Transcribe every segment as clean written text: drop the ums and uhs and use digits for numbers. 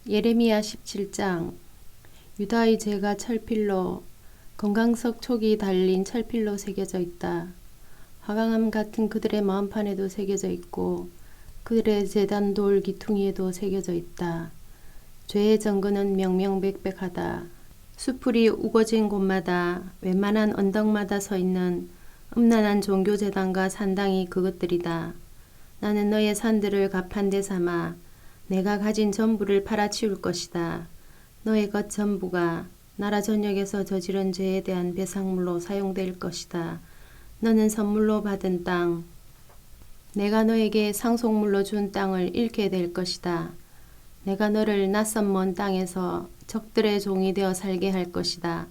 예레미야 17장. 유다의 제가 철필로 건강석 촉이 달린 철필로 새겨져 있다. 화강암 같은 그들의 마음판에도 새겨져 있고 그들의 제단 돌 기퉁이에도 새겨져 있다. 죄의 증거는 명명백백하다. 수풀이 우거진 곳마다 웬만한 언덕마다 서 있는 음란한 종교재단과 산당이 그것들이다. 나는 너의 산들을 가판대 삼아 내가 가진 전부를 팔아치울 것이다. 너의 것 전부가 나라 전역에서 저지른 죄에 대한 배상물로 사용될 것이다. 너는 선물로 받은 땅, 내가 너에게 상속물로 준 땅을 잃게 될 것이다. 내가 너를 낯선 먼 땅에서 적들의 종이 되어 살게 할 것이다.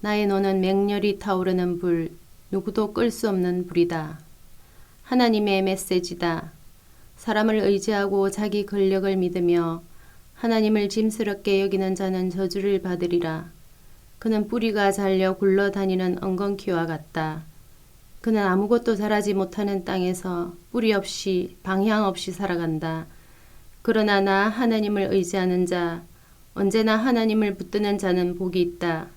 나의 노는 맹렬히 타오르는 불, 누구도 끌 수 없는 불이다. 하나님의 메시지다. 사람을 의지하고 자기 권력을 믿으며 하나님을 짐스럽게 여기는 자는 저주를 받으리라. 그는 뿌리가 잘려 굴러다니는 엉겅퀴와 같다. 그는 아무것도 자라지 못하는 땅에서 뿌리 없이 방향 없이 살아간다. 그러나 나 하나님을 의지하는 자, 언제나 하나님을 붙드는 자는 복이 있다.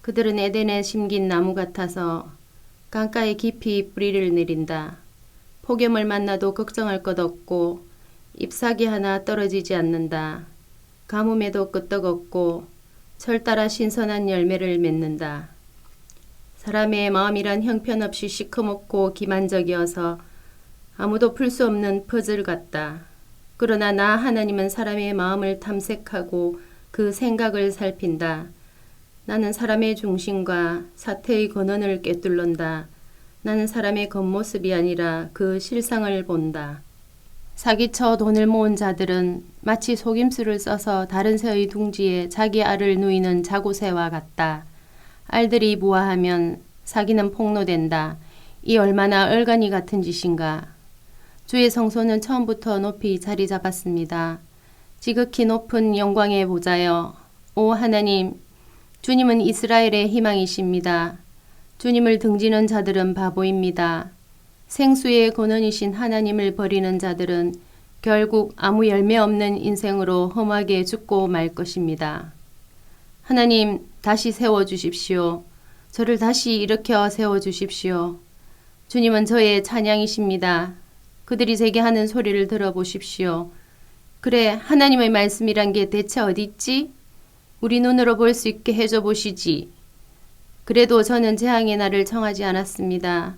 그들은 에덴에 심긴 나무 같아서 강가에 깊이 뿌리를 내린다. 폭염을 만나도 걱정할 것 없고 잎사귀 하나 떨어지지 않는다. 가뭄에도 끄떡없고 철 따라 신선한 열매를 맺는다. 사람의 마음이란 형편없이 시커멓고 기만적이어서 아무도 풀 수 없는 퍼즐 같다. 그러나 나 하나님은 사람의 마음을 탐색하고 그 생각을 살핀다. 나는 사람의 중심과 사태의 근원을 꿰뚫는다. 나는 사람의 겉모습이 아니라 그 실상을 본다. 사기쳐 돈을 모은 자들은 마치 속임수를 써서 다른 새의 둥지에 자기 알을 누이는 자고새와 같다. 알들이 부화하면 사기는 폭로된다. 이 얼마나 얼간이 같은 짓인가. 주의 성소는 처음부터 높이 자리 잡았습니다. 지극히 높은 영광의 보좌여, 오 하나님, 주님은 이스라엘의 희망이십니다. 주님을 등지는 자들은 바보입니다. 생수의 근원이신 하나님을 버리는 자들은 결국 아무 열매 없는 인생으로 험하게 죽고 말 것입니다. 하나님, 다시 세워주십시오. 저를 다시 일으켜 세워주십시오. 주님은 저의 찬양이십니다. 그들이 제게 하는 소리를 들어보십시오. 그래, 하나님의 말씀이란 게 대체 어디 있지? 우리 눈으로 볼 수 있게 해줘 보시지. 그래도 저는 재앙의 날을 청하지 않았습니다.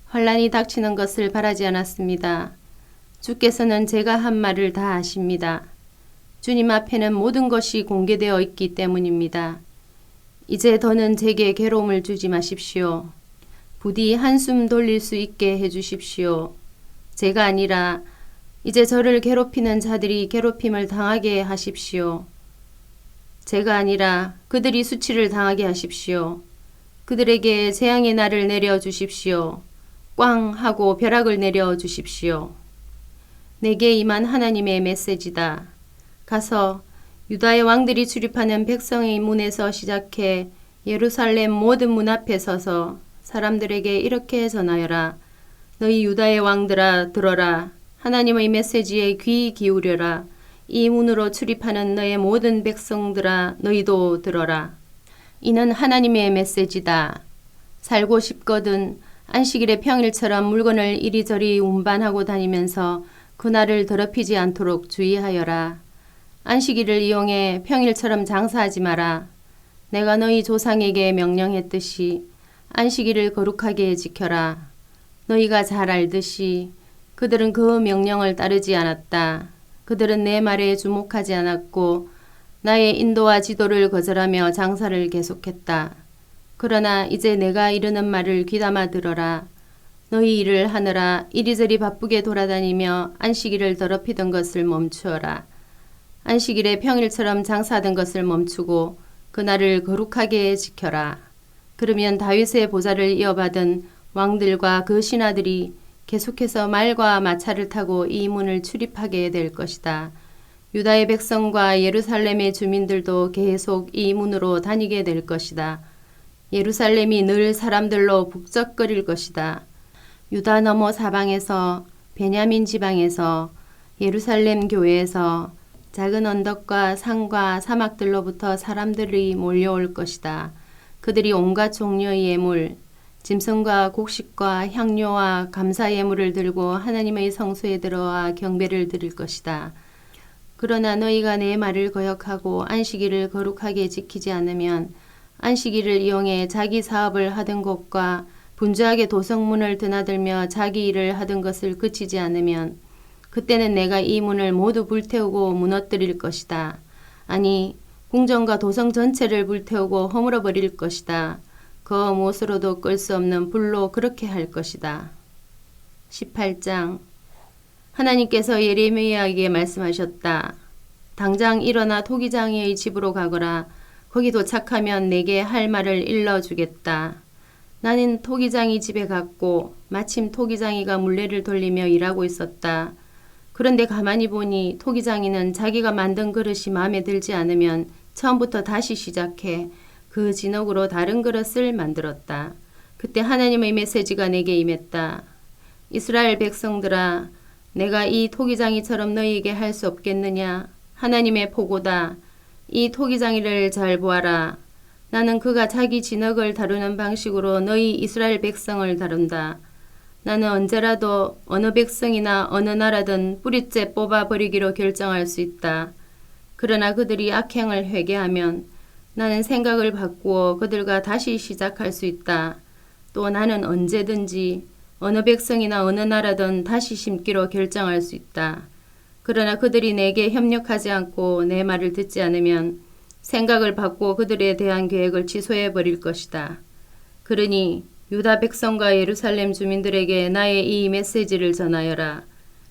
환란이 닥치는 것을 바라지 않았습니다. 주께서는 제가 한 말을 다 아십니다. 주님 앞에는 모든 것이 공개되어 있기 때문입니다. 이제 더는 제게 괴로움을 주지 마십시오. 부디 한숨 돌릴 수 있게 해주십시오. 제가 아니라 이제 저를 괴롭히는 자들이 괴롭힘을 당하게 하십시오. 제가 아니라 그들이 수치를 당하게 하십시오. 그들에게 재앙의 날을 내려주십시오. 꽝 하고 벼락을 내려주십시오. 내게 임한 하나님의 메시지다. 가서 유다의 왕들이 출입하는 백성의 문에서 시작해 예루살렘 모든 문 앞에 서서 사람들에게 이렇게 전하여라. 너희 유다의 왕들아 들어라. 하나님의 메시지에 귀 기울여라. 이 문으로 출입하는 너의 모든 백성들아 너희도 들어라. 이는 하나님의 메시지다. 살고 싶거든 안식일의 평일처럼 물건을 이리저리 운반하고 다니면서 그날을 더럽히지 않도록 주의하여라. 안식일을 이용해 평일처럼 장사하지 마라. 내가 너희 조상에게 명령했듯이 안식일을 거룩하게 지켜라. 너희가 잘 알듯이 그들은 그 명령을 따르지 않았다. 그들은 내 말에 주목하지 않았고 나의 인도와 지도를 거절하며 장사를 계속했다. 그러나 이제 내가 이르는 말을 귀담아 들어라. 너희 일을 하느라 이리저리 바쁘게 돌아다니며 안식일을 더럽히던 것을 멈추어라. 안식일에 평일처럼 장사하던 것을 멈추고 그날을 거룩하게 지켜라. 그러면 다윗의 보좌를 이어받은 왕들과 그 신하들이 계속해서 말과 마차를 타고 이 문을 출입하게 될 것이다. 유다의 백성과 예루살렘의 주민들도 계속 이 문으로 다니게 될 것이다. 예루살렘이 늘 사람들로 북적거릴 것이다. 유다 너머 사방에서 베냐민 지방에서 예루살렘 교회에서 작은 언덕과 산과 사막들로부터 사람들이 몰려올 것이다. 그들이 온갖 종류의 예물, 짐승과 곡식과 향료와 감사 예물을 들고 하나님의 성소에 들어와 경배를 드릴 것이다. 그러나 너희가 내 말을 거역하고 안식일을 거룩하게 지키지 않으면 안식일을 이용해 자기 사업을 하던 곳과 분주하게 도성문을 드나들며 자기 일을 하던 것을 그치지 않으면 그때는 내가 이 문을 모두 불태우고 무너뜨릴 것이다. 아니, 궁전과 도성 전체를 불태우고 허물어 버릴 것이다. 그 무엇으로도 끌 수 없는 불로 그렇게 할 것이다. 18장 하나님께서 예레미야에게 말씀하셨다. 당장 일어나 토기장이의 집으로 가거라. 거기 도착하면 내게 할 말을 일러주겠다. 나는 토기장이 집에 갔고 마침 토기장이가 물레를 돌리며 일하고 있었다. 그런데 가만히 보니 토기장이는 자기가 만든 그릇이 마음에 들지 않으면 처음부터 다시 시작해 그 진흙으로 다른 그릇을 만들었다. 그때 하나님의 메시지가 내게 임했다. 이스라엘 백성들아, 내가 이 토기장이처럼 너희에게 할 수 없겠느냐? 하나님의 보고다. 이 토기장이를 잘 보아라. 나는 그가 자기 진흙을 다루는 방식으로 너희 이스라엘 백성을 다룬다. 나는 언제라도 어느 백성이나 어느 나라든 뿌리째 뽑아버리기로 결정할 수 있다. 그러나 그들이 악행을 회개하면 나는 생각을 바꾸어 그들과 다시 시작할 수 있다. 또 나는 언제든지 어느 백성이나 어느 나라든 다시 심기로 결정할 수 있다. 그러나 그들이 내게 협력하지 않고 내 말을 듣지 않으면 생각을 바꾸어 그들에 대한 계획을 취소해 버릴 것이다. 그러니 유다 백성과 예루살렘 주민들에게 나의 이 메시지를 전하여라.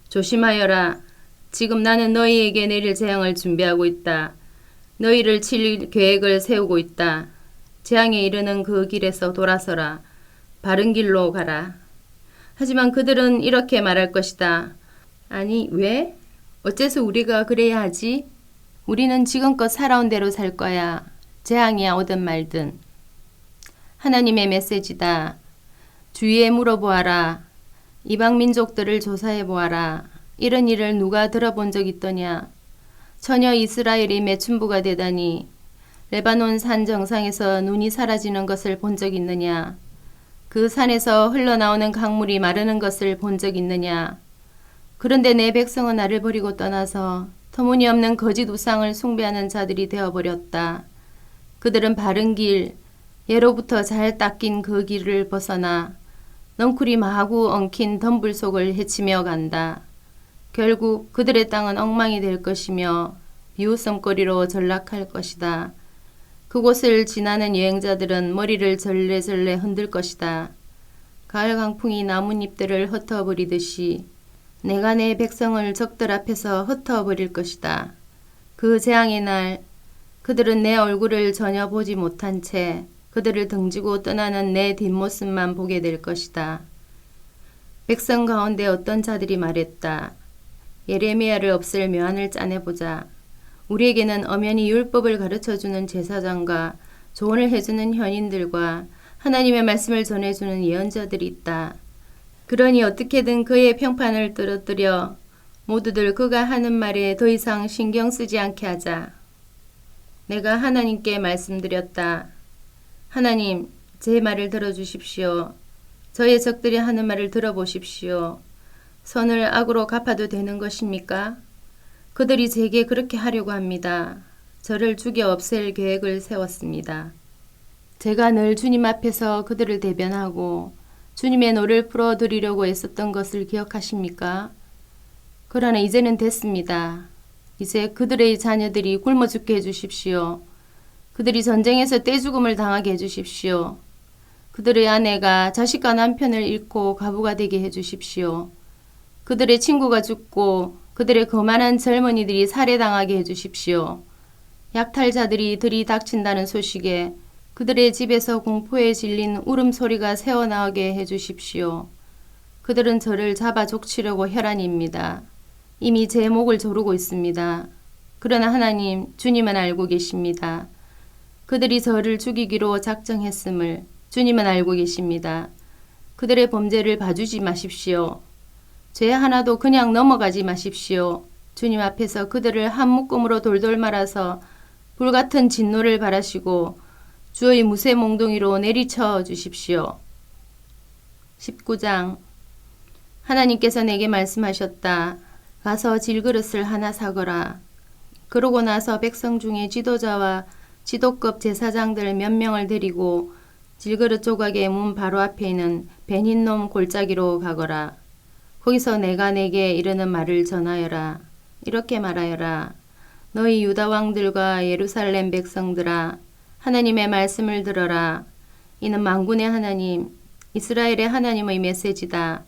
조심하여라. 지금 나는 너희에게 내릴 재앙을 준비하고 있다. 너희를 칠 계획을 세우고 있다. 재앙에 이르는 그 길에서 돌아서라. 바른 길로 가라. 하지만 그들은 이렇게 말할 것이다. 아니, 왜? 어째서 우리가 그래야 하지? 우리는 지금껏 살아온 대로 살 거야. 재앙이 오든 말든. 하나님의 메시지다. 주위에 물어보아라. 이방 민족들을 조사해 보아라. 이런 일을 누가 들어본 적 있더냐? 처녀 이스라엘이 매춘부가 되다니. 레바논 산 정상에서 눈이 사라지는 것을 본 적 있느냐? 그 산에서 흘러나오는 강물이 마르는 것을 본 적 있느냐? 그런데 내 백성은 나를 버리고 떠나서 터무니없는 거짓 우상을 숭배하는 자들이 되어버렸다. 그들은 바른 길, 예로부터 잘 닦인 그 길을 벗어나 넝쿨이 마구 엉킨 덤불 속을 헤치며 간다. 결국 그들의 땅은 엉망이 될 것이며 비웃음거리로 전락할 것이다. 그곳을 지나는 여행자들은 머리를 절레절레 흔들 것이다. 가을 강풍이 나뭇잎들을 흩어버리듯이 내가 내 백성을 적들 앞에서 흩어버릴 것이다. 그 재앙의 날 그들은 내 얼굴을 전혀 보지 못한 채 그들을 등지고 떠나는 내 뒷모습만 보게 될 것이다. 백성 가운데 어떤 자들이 말했다. 예레미야를 없앨 묘안을 짜내보자. 우리에게는 엄연히 율법을 가르쳐주는 제사장과 조언을 해주는 현인들과 하나님의 말씀을 전해주는 예언자들이 있다. 그러니 어떻게든 그의 평판을 떨어뜨려 모두들 그가 하는 말에 더 이상 신경 쓰지 않게 하자. 내가 하나님께 말씀드렸다. 하나님, 제 말을 들어주십시오. 저의 적들이 하는 말을 들어보십시오. 선을 악으로 갚아도 되는 것입니까? 그들이 제게 그렇게 하려고 합니다. 저를 죽여 없앨 계획을 세웠습니다. 제가 늘 주님 앞에서 그들을 대변하고 주님의 노를 풀어드리려고 애썼던 것을 기억하십니까? 그러나 이제는 됐습니다. 이제 그들의 자녀들이 굶어 죽게 해주십시오. 그들이 전쟁에서 떼죽음을 당하게 해주십시오. 그들의 아내가 자식과 남편을 잃고 가부가 되게 해주십시오. 그들의 친구가 죽고 그들의 거만한 젊은이들이 살해당하게 해주십시오. 약탈자들이 들이닥친다는 소식에 그들의 집에서 공포에 질린 울음소리가 새어나오게 해주십시오. 그들은 저를 잡아 족치려고 혈안입니다. 이미 제 목을 조르고 있습니다. 그러나 하나님, 주님은 알고 계십니다. 그들이 저를 죽이기로 작정했음을 주님은 알고 계십니다. 그들의 범죄를 봐주지 마십시오. 죄 하나도 그냥 넘어가지 마십시오. 주님 앞에서 그들을 한 묶음으로 돌돌 말아서 불같은 진노를 바라시고 주의 무쇠 몽둥이로 내리쳐 주십시오. 19장. 하나님께서 내게 말씀하셨다. 가서 질그릇을 하나 사거라. 그러고 나서 백성 중에 지도자와 지도급 제사장들 몇 명을 데리고 질그릇 조각의 문 바로 앞에 있는 베닌놈 골짜기로 가거라. 거기서 내가 내게 이르는 말을 전하여라. 이렇게 말하여라. 너희 유다 왕들과 예루살렘 백성들아, 하나님의 말씀을 들어라. 이는 만군의 하나님, 이스라엘의 하나님의 메시지다.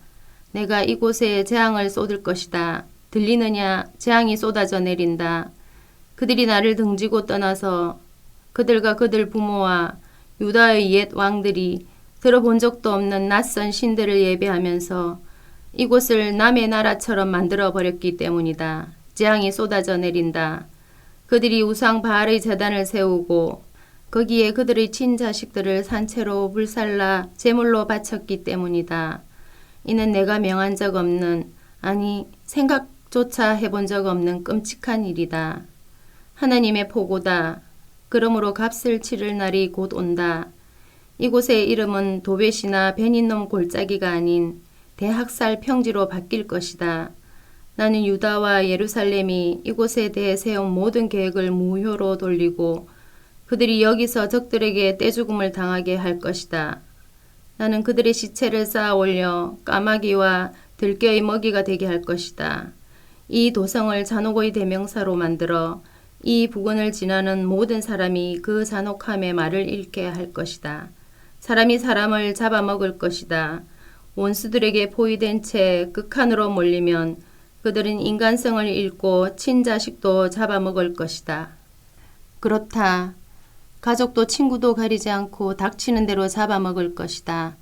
내가 이곳에 재앙을 쏟을 것이다. 들리느냐? 재앙이 쏟아져 내린다. 그들이 나를 등지고 떠나서 그들과 그들 부모와 유다의 옛 왕들이 들어본 적도 없는 낯선 신들을 예배하면서 이곳을 남의 나라처럼 만들어 버렸기 때문이다. 재앙이 쏟아져 내린다. 그들이 우상 바알의 제단을 세우고 거기에 그들의 친자식들을 산채로 불살라 제물로 바쳤기 때문이다. 이는 내가 명한 적 없는, 아니 생각조차 해본 적 없는 끔찍한 일이다. 하나님의 포고다. 그러므로 값을 치를 날이 곧 온다. 이곳의 이름은 도벳이나 베닌놈 골짜기가 아닌 대학살 평지로 바뀔 것이다. 나는 유다와 예루살렘이 이곳에 대해 세운 모든 계획을 무효로 돌리고 그들이 여기서 적들에게 떼죽음을 당하게 할 것이다. 나는 그들의 시체를 쌓아 올려 까마귀와 들깨의 먹이가 되게 할 것이다. 이 도성을 잔혹의 대명사로 만들어 이 부근을 지나는 모든 사람이 그 잔혹함의 말을 잃게 할 것이다. 사람이 사람을 잡아먹을 것이다. 원수들에게 포위된 채 극한으로 몰리면 그들은 인간성을 잃고 친자식도 잡아먹을 것이다. 그렇다. 가족도 친구도 가리지 않고 닥치는 대로 잡아먹을 것이다.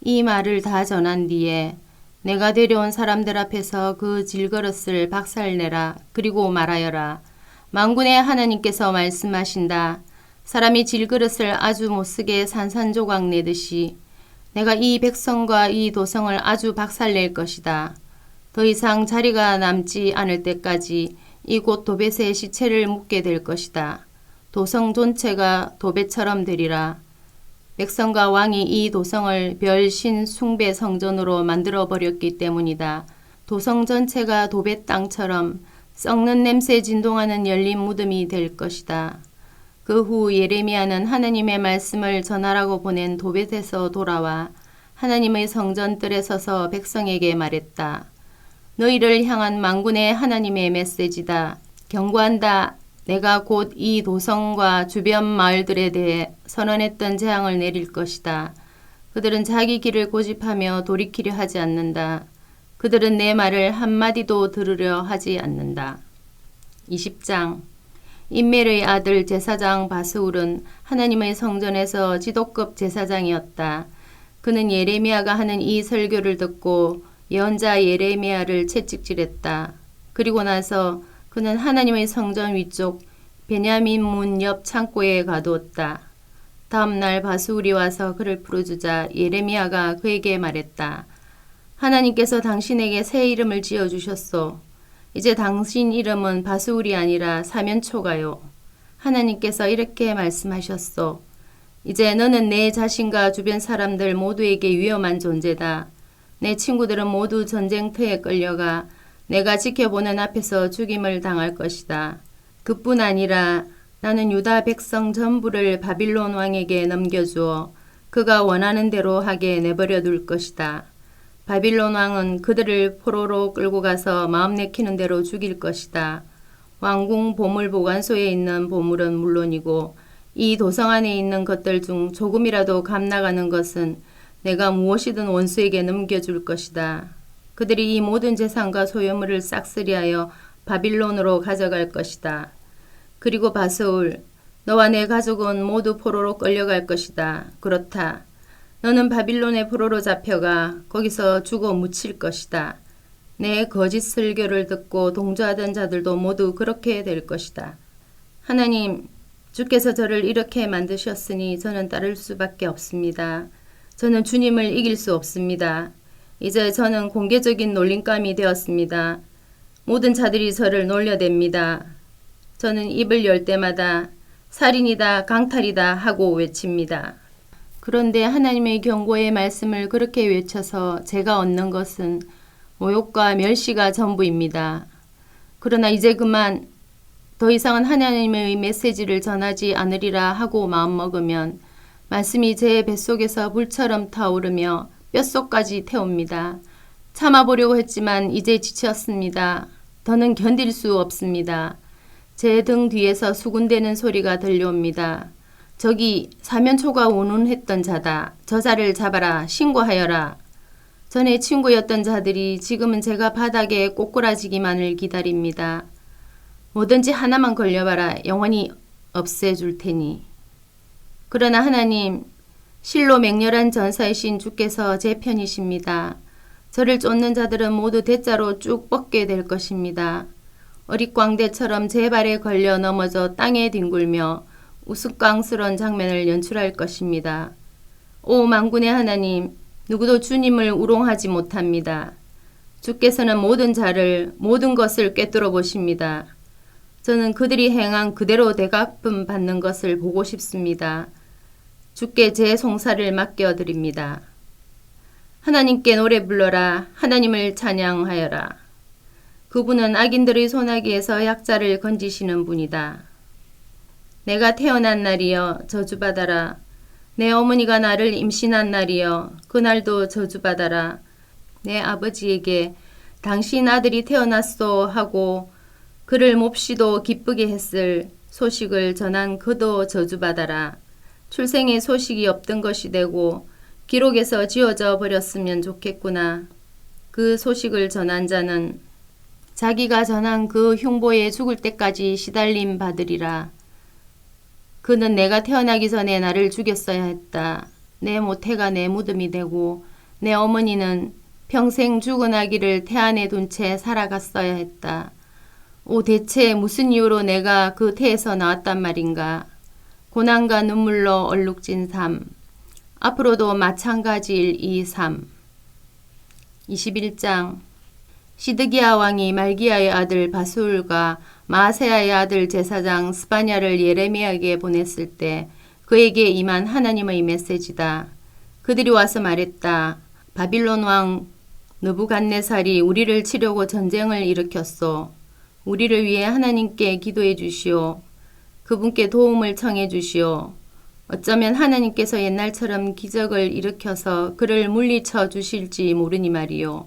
이 말을 다 전한 뒤에 내가 데려온 사람들 앞에서 그 질그릇을 박살내라. 그리고 말하여라. 만군의 하나님께서 말씀하신다. 사람이 질그릇을 아주 못쓰게 산산조각 내듯이 내가 이 백성과 이 도성을 아주 박살낼 것이다. 더 이상 자리가 남지 않을 때까지 이곳 도벳의 시체를 묻게 될 것이다. 도성 전체가 도벳처럼 되리라. 백성과 왕이 이 도성을 별신 숭배 성전으로 만들어버렸기 때문이다. 도성 전체가 도벳 땅처럼 썩는 냄새 진동하는 열린 무덤이 될 것이다. 그 후 예레미야는 하나님의 말씀을 전하라고 보낸 도벳에서 돌아와 하나님의 성전뜰에 서서 백성에게 말했다. 너희를 향한 만군의 하나님의 메시지다. 경고한다. 내가 곧 이 도성과 주변 마을들에 대해 선언했던 재앙을 내릴 것이다. 그들은 자기 길을 고집하며 돌이키려 하지 않는다. 그들은 내 말을 한마디도 들으려 하지 않는다. 20장. 임멜의 아들 제사장 바스울은 하나님의 성전에서 지도급 제사장이었다. 그는 예레미야가 하는 이 설교를 듣고 예언자 예레미야를 채찍질했다. 그리고 나서 그는 하나님의 성전 위쪽 베냐민 문 옆 창고에 가두었다. 다음 날 바스울이 와서 그를 부르주자 예레미야가 그에게 말했다. 하나님께서 당신에게 새 이름을 지어주셨소. 이제 당신 이름은 바스울이 아니라 사면초가요. 하나님께서 이렇게 말씀하셨소. 이제 너는 내 자신과 주변 사람들 모두에게 위험한 존재다. 내 친구들은 모두 전쟁터에 끌려가 내가 지켜보는 앞에서 죽임을 당할 것이다. 그뿐 아니라 나는 유다 백성 전부를 바빌론 왕에게 넘겨주어 그가 원하는 대로 하게 내버려 둘 것이다. 바빌론 왕은 그들을 포로로 끌고 가서 마음 내키는 대로 죽일 것이다. 왕궁 보물 보관소에 있는 보물은 물론이고 이 도성 안에 있는 것들 중 조금이라도 값나가는 것은 내가 무엇이든 원수에게 넘겨줄 것이다. 그들이 이 모든 재산과 소유물을 싹쓸이하여 바빌론으로 가져갈 것이다. 그리고 바스울, 너와 내 가족은 모두 포로로 끌려갈 것이다. 그렇다. 너는 바빌론의 포로로 잡혀가 거기서 죽어 묻힐 것이다. 내 거짓 설교를 듣고 동조하던 자들도 모두 그렇게 될 것이다. 하나님, 주께서 저를 이렇게 만드셨으니 저는 따를 수밖에 없습니다. 저는 주님을 이길 수 없습니다. 이제 저는 공개적인 놀림감이 되었습니다. 모든 자들이 저를 놀려댑니다. 저는 입을 열 때마다 살인이다, 강탈이다 하고 외칩니다. 그런데 하나님의 경고의 말씀을 그렇게 외쳐서 제가 얻는 것은 모욕과 멸시가 전부입니다. 그러나 이제 그만 더 이상은 하나님의 메시지를 전하지 않으리라 하고 마음먹으면 말씀이 제 뱃속에서 불처럼 타오르며 뼛속까지 태웁니다. 참아보려고 했지만 이제 지쳤습니다. 더는 견딜 수 없습니다. 제 등 뒤에서 수군대는 소리가 들려옵니다. 저기 사면초가 운운했던 자다. 저 자를 잡아라. 신고하여라. 전에 친구였던 자들이 지금은 제가 바닥에 꼬꾸라지기만을 기다립니다. 뭐든지 하나만 걸려봐라. 영원히 없애줄 테니. 그러나 하나님, 실로 맹렬한 전사이신 주께서 제 편이십니다. 저를 쫓는 자들은 모두 대자로 쭉 뻗게 될 것입니다. 어릿광대처럼 제 발에 걸려 넘어져 땅에 뒹굴며 우스꽝스러운 장면을 연출할 것입니다. 오 만군의 하나님, 누구도 주님을 우롱하지 못합니다. 주께서는 모든 자를, 모든 것을 꿰뚫어 보십니다. 저는 그들이 행한 그대로 대갚음 받는 것을 보고 싶습니다. 주께 제 송사를 맡겨드립니다. 하나님께 노래 불러라. 하나님을 찬양하여라. 그분은 악인들의 소나기에서 약자를 건지시는 분이다. 내가 태어난 날이여 저주받아라. 내 어머니가 나를 임신한 날이여 그날도 저주받아라. 내 아버지에게 당신 아들이 태어났소 하고 그를 몹시도 기쁘게 했을 소식을 전한 그도 저주받아라. 출생의 소식이 없던 것이 되고 기록에서 지워져 버렸으면 좋겠구나. 그 소식을 전한 자는 자기가 전한 그 흉보에 죽을 때까지 시달림 받으리라. 그는 내가 태어나기 전에 나를 죽였어야 했다. 내 모태가 내 무덤이 되고 내 어머니는 평생 죽은 아기를 태안에 둔 채 살아갔어야 했다. 오 대체 무슨 이유로 내가 그 태에서 나왔단 말인가. 고난과 눈물로 얼룩진 삶. 앞으로도 마찬가지일 이 삶. 21장 시드기야 왕이 말기야의 아들 바술과 마세야의 아들 제사장 스바냐를 예레미야에게 보냈을 때 그에게 임한 하나님의 메시지다. 그들이 와서 말했다. 바빌론 왕 느부갓네살이 우리를 치려고 전쟁을 일으켰소. 우리를 위해 하나님께 기도해 주시오. 그분께 도움을 청해 주시오. 어쩌면 하나님께서 옛날처럼 기적을 일으켜서 그를 물리쳐 주실지 모르니 말이요.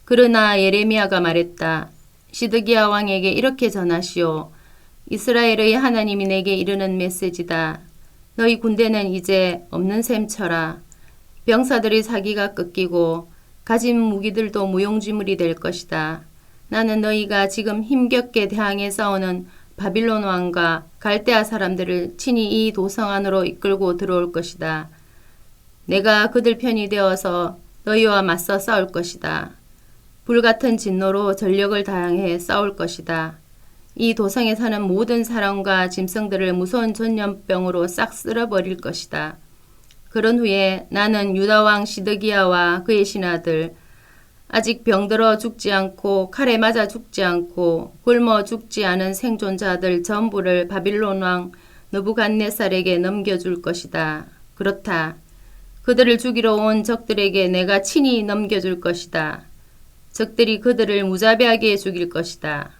그러나 예레미야가 말했다. 시드기야 왕에게 이렇게 전하시오. 이스라엘의 하나님이 내게 이르는 메시지다. 너희 군대는 이제 없는 셈 쳐라. 병사들의 사기가 꺾이고 가진 무기들도 무용지물이 될 것이다. 나는 너희가 지금 힘겹게 대항해 싸우는 바빌론 왕과 갈대아 사람들을 친히 이 도성 안으로 이끌고 들어올 것이다. 내가 그들 편이 되어서 너희와 맞서 싸울 것이다. 불같은 진노로 전력을 다해 싸울 것이다. 이 도성에 사는 모든 사람과 짐승들을 무서운 전염병으로 싹 쓸어버릴 것이다. 그런 후에 나는 유다왕 시드기야와 그의 신하들, 아직 병들어 죽지 않고 칼에 맞아 죽지 않고 굶어 죽지 않은 생존자들 전부를 바빌론 왕 느부갓네살에게 넘겨줄 것이다. 그렇다. 그들을 죽이러 온 적들에게 내가 친히 넘겨줄 것이다. 적들이 그들을 무자비하게 죽일 것이다.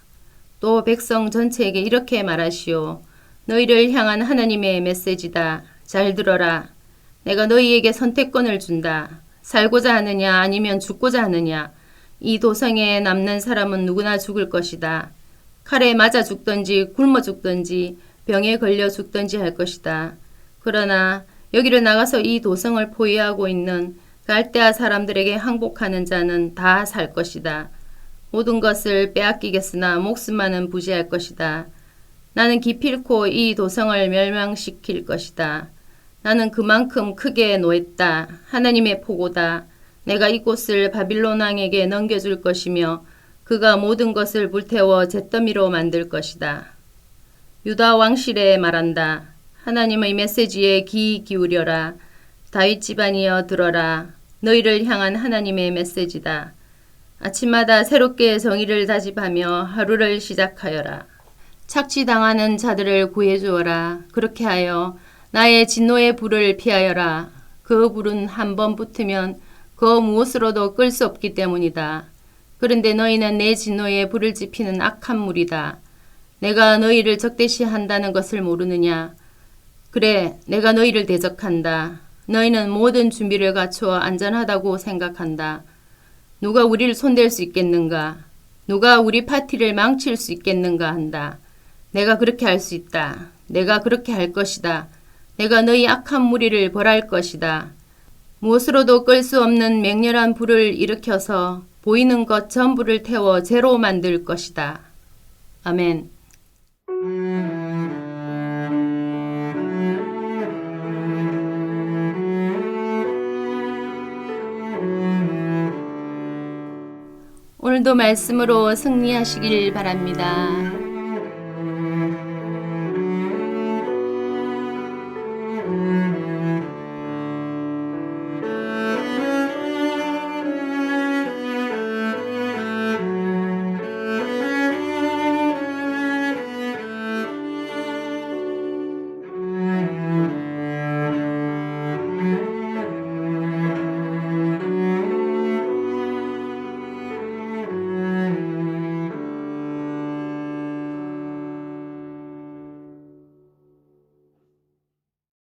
또 백성 전체에게 이렇게 말하시오. 너희를 향한 하나님의 메시지다. 잘 들어라. 내가 너희에게 선택권을 준다. 살고자 하느냐 아니면 죽고자 하느냐. 이 도성에 남는 사람은 누구나 죽을 것이다. 칼에 맞아 죽든지 굶어 죽든지 병에 걸려 죽든지 할 것이다. 그러나 여기를 나가서 이 도성을 포위하고 있는 갈대아 사람들에게 항복하는 자는 다 살 것이다. 모든 것을 빼앗기겠으나 목숨만은 부지할 것이다. 나는 기필코 이 도성을 멸망시킬 것이다. 나는 그만큼 크게 노했다. 하나님의 포고다. 내가 이곳을 바빌론 왕에게 넘겨줄 것이며 그가 모든 것을 불태워 잿더미로 만들 것이다. 유다 왕실에 말한다. 하나님의 메시지에 귀 기울여라. 다윗 집안이여 들어라. 너희를 향한 하나님의 메시지다. 아침마다 새롭게 정의를 다짐하며 하루를 시작하여라. 착취당하는 자들을 구해주어라. 그렇게 하여 나의 진노의 불을 피하여라. 그 불은 한 번 붙으면 그 무엇으로도 끌 수 없기 때문이다. 그런데 너희는 내 진노에 불을 지피는 악한 무리다. 내가 너희를 적대시한다는 것을 모르느냐? 그래, 내가 너희를 대적한다. 너희는 모든 준비를 갖추어 안전하다고 생각한다. 누가 우리를 손댈 수 있겠는가? 누가 우리 파티를 망칠 수 있겠는가 한다. 내가 그렇게 할 수 있다. 내가 그렇게 할 것이다. 내가 너희 악한 무리를 벌할 것이다. 무엇으로도 끌 수 없는 맹렬한 불을 일으켜서 보이는 것 전부를 태워 재로 만들 것이다. 아멘. 오늘도 말씀으로 승리하시길 바랍니다.